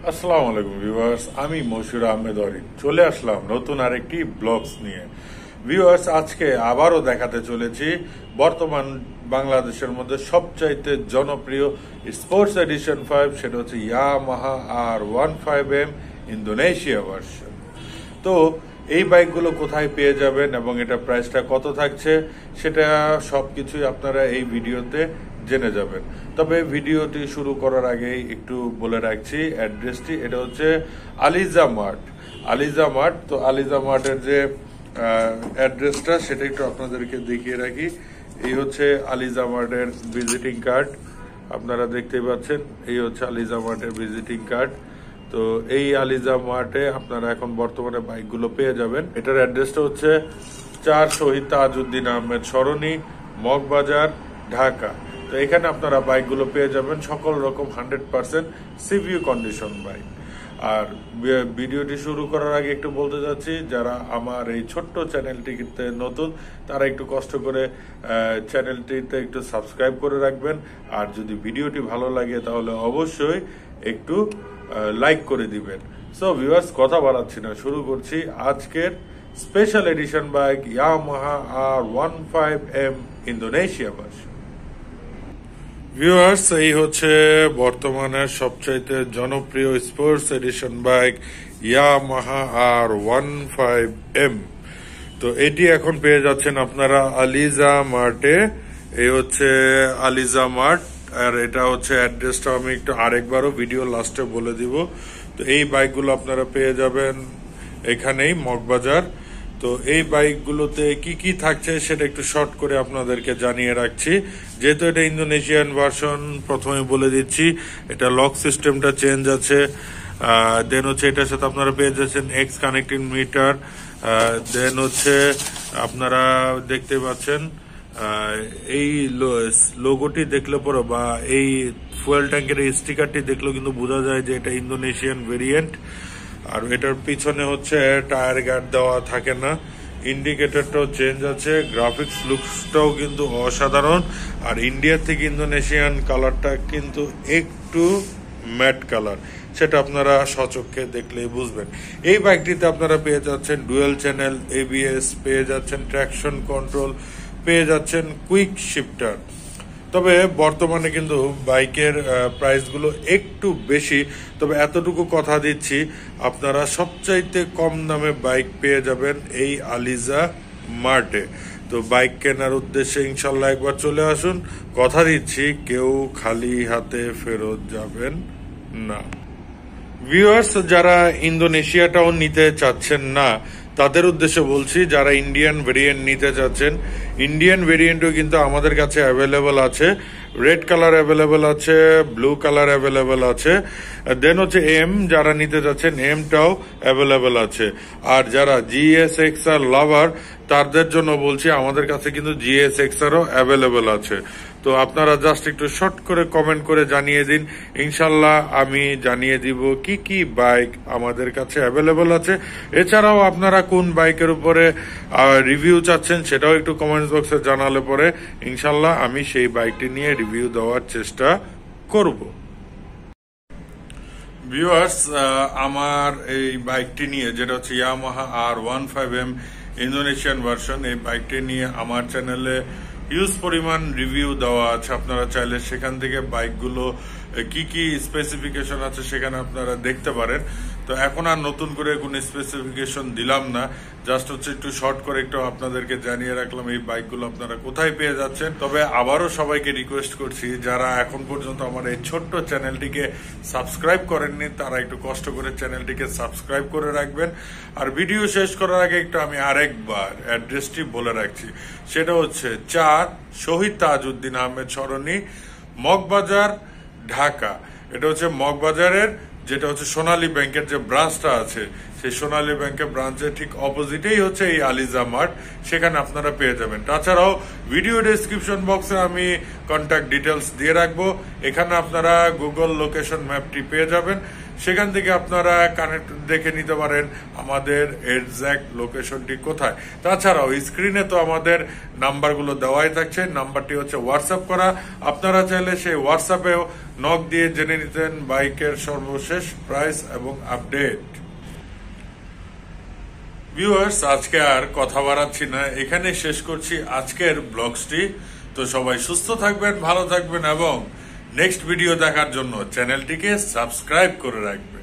আসসালামু আলাইকুম ভিউয়ার্স, আমি Ahmed Aurin চলে আসলাম নতুন আরেকটি ব্লগস নিয়ে। ভিউয়ার্স, আজকে আবারও দেখাতে চলেছি বর্তমান বাংলাদেশের মধ্যে সবচাইতে জনপ্রিয় স্পোর্টস এডিশন 5, সেটা হচ্ছে Yamaha R15M ইন্দোনেশিয়া ভার্সন। তো এই বাইকগুলো কোথায় পেয়ে যাবেন এবং এটা প্রাইসটা কত থাকছে সেটা সবকিছুই আপনারা এই ভিডিওতে জেনে যাবেন। তবে ভিডিওটি শুরু করার আগেই একটু বলে রাখছি অ্যাড্রেসটি, এটা হচ্ছে আলিজা মার্ট। তো আলিজা মার্টের যে অ্যাড্রেসটা সেটা একটু আপনাদেরকে দেখিয়ে রাখি। এই হচ্ছে আলিজা মার্টের ভিজিটিং কার্ড, আপনারা দেখতেই পাচ্ছেন। এই হচ্ছে আলিজা মার্টের ভিজিটিং কার্ড। তো এই আলিজা মার্টে আপনারা এখন বর্তমানে বাইকগুলো পেয়ে যাবেন। এটার অ্যাড্রেসটা হচ্ছে 4 শহীদ তাজউদ্দিন আহমেদ সরণি, মগবাজার, ঢাকা। তো এখানে আপনারা বাইকগুলো পেয়ে যাবেন সকল রকম 100% সিভিউ কন্ডিশন বাইক। আর ভিডিওটি শুরু করার আগে একটু বলতে যাচ্ছি, যারা আমার এই ছোট্ট চ্যানেলটিতে নতুন তারা একটু কষ্ট করে চ্যানেলটিতে একটু সাবস্ক্রাইব করে রাখবেন। আর যদি ভিডিওটি ভালো লাগে তাহলে অবশ্যই একটু লাইক করে দিবেন। সো ভিউয়ার্স, কথা বাড়াচ্ছি না, শুরু করছি আজকের special edition bike Yamaha R15M Indonesia version. Viewers, এই হচ্ছে বর্তমানে সবচাইতে জনপ্রিয় sports edition bike Yamaha R15M। তো এটি এখন পেয়ে যাচ্ছেন আপনারা আলিজা মার্টে। এই হচ্ছে আলিজা মার্ট, আর এটা হচ্ছে অ্যাড্রেসটা আমি একটু আরেকবারও ভিডিও লাস্টে বলে দিব। তো এই বাইকগুলো আপনারা পেয়ে যাবেন এখানেই মগবাজার। তো এই বাইকগুলোতে কি কি থাকছে সেটা একটু শর্ট করে আপনাদেরকে জানিয়ে রাখছি। যেহেতু এটা ইন্দোনেশিয়ান ভার্সন, প্রথমে বলে দিচ্ছি এটা লক সিস্টেমটা চেঞ্জ আছে। দেন হচ্ছে এটার সাথে আপনারা পেয়ে যাচ্ছেন এক্স কানেক্টিং মিটার। দেন হচ্ছে আপনারা দেখতে পাচ্ছেন এই লোগোটি দেখলে পরে বা এই ফুয়েল ট্যাঙ্কের এই স্টিকারটি দেখলেও কিন্তু বোঝা যায় যে এটা ইন্দোনেশিয়ান ভেরিয়েন্ট। আর এটার পিছনে হচ্ছে টায়ার গার্ড দেওয়া থাকে না, ইন্ডিকেটরটাও চেঞ্জ আছে, গ্রাফিক্স লুকসটাও কিন্তু অসাধারণ। আর ইন্ডিয়া থেকে ইন্দোনেশিয়ান কালারটা কিন্তু একটু ম্যাট কালার, সেটা আপনারা সচক্ষে দেখলেই বুঝবেন। এই বাইকটিতে আপনারা পেয়ে যাচ্ছেন ডুয়েল চ্যানেল ABS, পেয়ে যাচ্ছেন ট্র্যাকশন কন্ট্রোল, পেয়ে যাচ্ছেন কুইক শিফটার। তবে বর্তমানে কিন্তু বাইকের প্রাইসগুলো একটু বেশি, তবে এতটুকু কথা দিচ্ছি আপনারা সবচাইতে কম দামে বাইক পেয়ে যাবেন এই আলিজা মার্টে। তো বাইক কেনার উদ্দেশ্যে ইনশাল্লাহ একবার চলে আসুন, কথা দিচ্ছি কেউ খালি হাতে ফেরত যাবেন না। ভিউয়ার্স, যারা ইন্দোনেশিয়াটাও নিতে চাচ্ছেন না তাদের উদ্দেশ্যে বলছি, যারা ইন্ডিয়ান ভেরিয়েন্ট নিতে চাচ্ছেন, ইন্ডিয়ান ভেরিয়েন্টও কিন্তু আমাদের কাছে অ্যাভেলেবল আছে। রেড কালার অ্যাভেলেবল আছে, ব্লু কালার অ্যাভেলেবল আছে। দেন হচ্ছে যারা নিতে চাচ্ছেন এমটাও অ্যাভেলেবল আছে। আর যারা GSX-R লাভার তাদের জন্য বলছি আমাদের কাছে কিন্তু GSX-Rও অ্যাভেলেবল আছে। তো আপনারা জাস্ট একটু শর্ট করে কমেন্ট করে জানিয়ে দিন, ইনশাল্লাহ আমি জানিয়ে দিব কি কি বাইক আমাদের কাছে অ্যাভেলেবল আছে। এছাড়াও আপনারা কোন বাইকের উপরে রিভিউ চাচ্ছেন সেটাও একটু কমেন্ট বক্সে জানালে পরে ইনশাল্লাহ আমি সেই বাইকটি নিয়ে রিভিউ দেওয়ার চেষ্টা করব। ভিউয়ার্স, আমার এই বাইকটি নিয়ে, যেটা হচ্ছে Yamaha R15M ইন্দোনেশিয়ান ভার্সন, এই বাইকটি নিয়ে আমার চ্যানেলে হিউজ পরিমাণ রিভিউ দেওয়া আছে। আপনারা চাইলে সেখান থেকে বাইকগুলো কি কি স্পেসিফিকেশন আছে সেখানে আপনারা দেখতে পারেন। তো এখন আর নতুন করে কোনো স্পেসিফিকেশন দিলাম না, জাস্ট হচ্ছে একটু শর্ট করে একটু আপনাদেরকে জানিয়ে রাখলাম এই বাইকগুলো আপনারা কোথায় পেয়ে যাচ্ছেন। তবে আবারও সবাইকে রিকোয়েস্ট করছি, যারা এখন পর্যন্ত আমার এই ছোট্ট চ্যানেলটিকে সাবস্ক্রাইব করেননি তারা একটু কষ্ট করে চ্যানেলটিকে সাবস্ক্রাইব করে রাখবেন। আর ভিডিও শেষ করার আগে একটু আমি আরেকবার অ্যাড্রেসটি বলে রাখছি, সেটা হচ্ছে 4 শহীদ তাজউদ্দিন আহমেদ সরণি, মগবাজার, ঢাকা। এটা হচ্ছে মগবাজারের, যেটা হচ্ছে সোনালী ব্যাংকের যে ব্রাঞ্চটা আছে, সেই সোনালী ব্যাংকের ব্রাঞ্চের ঠিক অপোজিটেই হচ্ছে এই আলিজা মার্ট, সেখানে আপনারা পেয়ে যাবেন। তাছাড়াও ভিডিও ডেসক্রিপশন বক্সে আমি কন্ট্যাক্ট ডিটেলস দিয়ে রাখবো, এখানে আপনারা গুগল লোকেশন ম্যাপটি পেয়ে যাবেন, সেখান থেকে আপনারা কানেক্ট দেখে নিতে পারেন আমাদের এক্সাক্ট লোকেশনটি কোথায়। তাছাড়াও স্ক্রিনে তো আমাদের নাম্বারগুলো দেওয়াই থাকছে, নাম্বারটি হচ্ছে হোয়াটসঅ্যাপ করা। আপনারা চাইলে সেই হোয়াটসঅ্যাপেও নক দিয়ে জেনে নিতেন বাইকের সর্বশেষ প্রাইস এবং আপডেট। ভিউয়ার্স, আজকে আর কথা বাড়াচ্ছি না, এখানে শেষ করছি আজকের ব্লগসটি। তো সবাই সুস্থ থাকবেন, ভালো থাকবেন এবং নেক্সট ভিডিও দেখার জন্য চ্যানেলটিকে সাবস্ক্রাইব করে রাখবেন।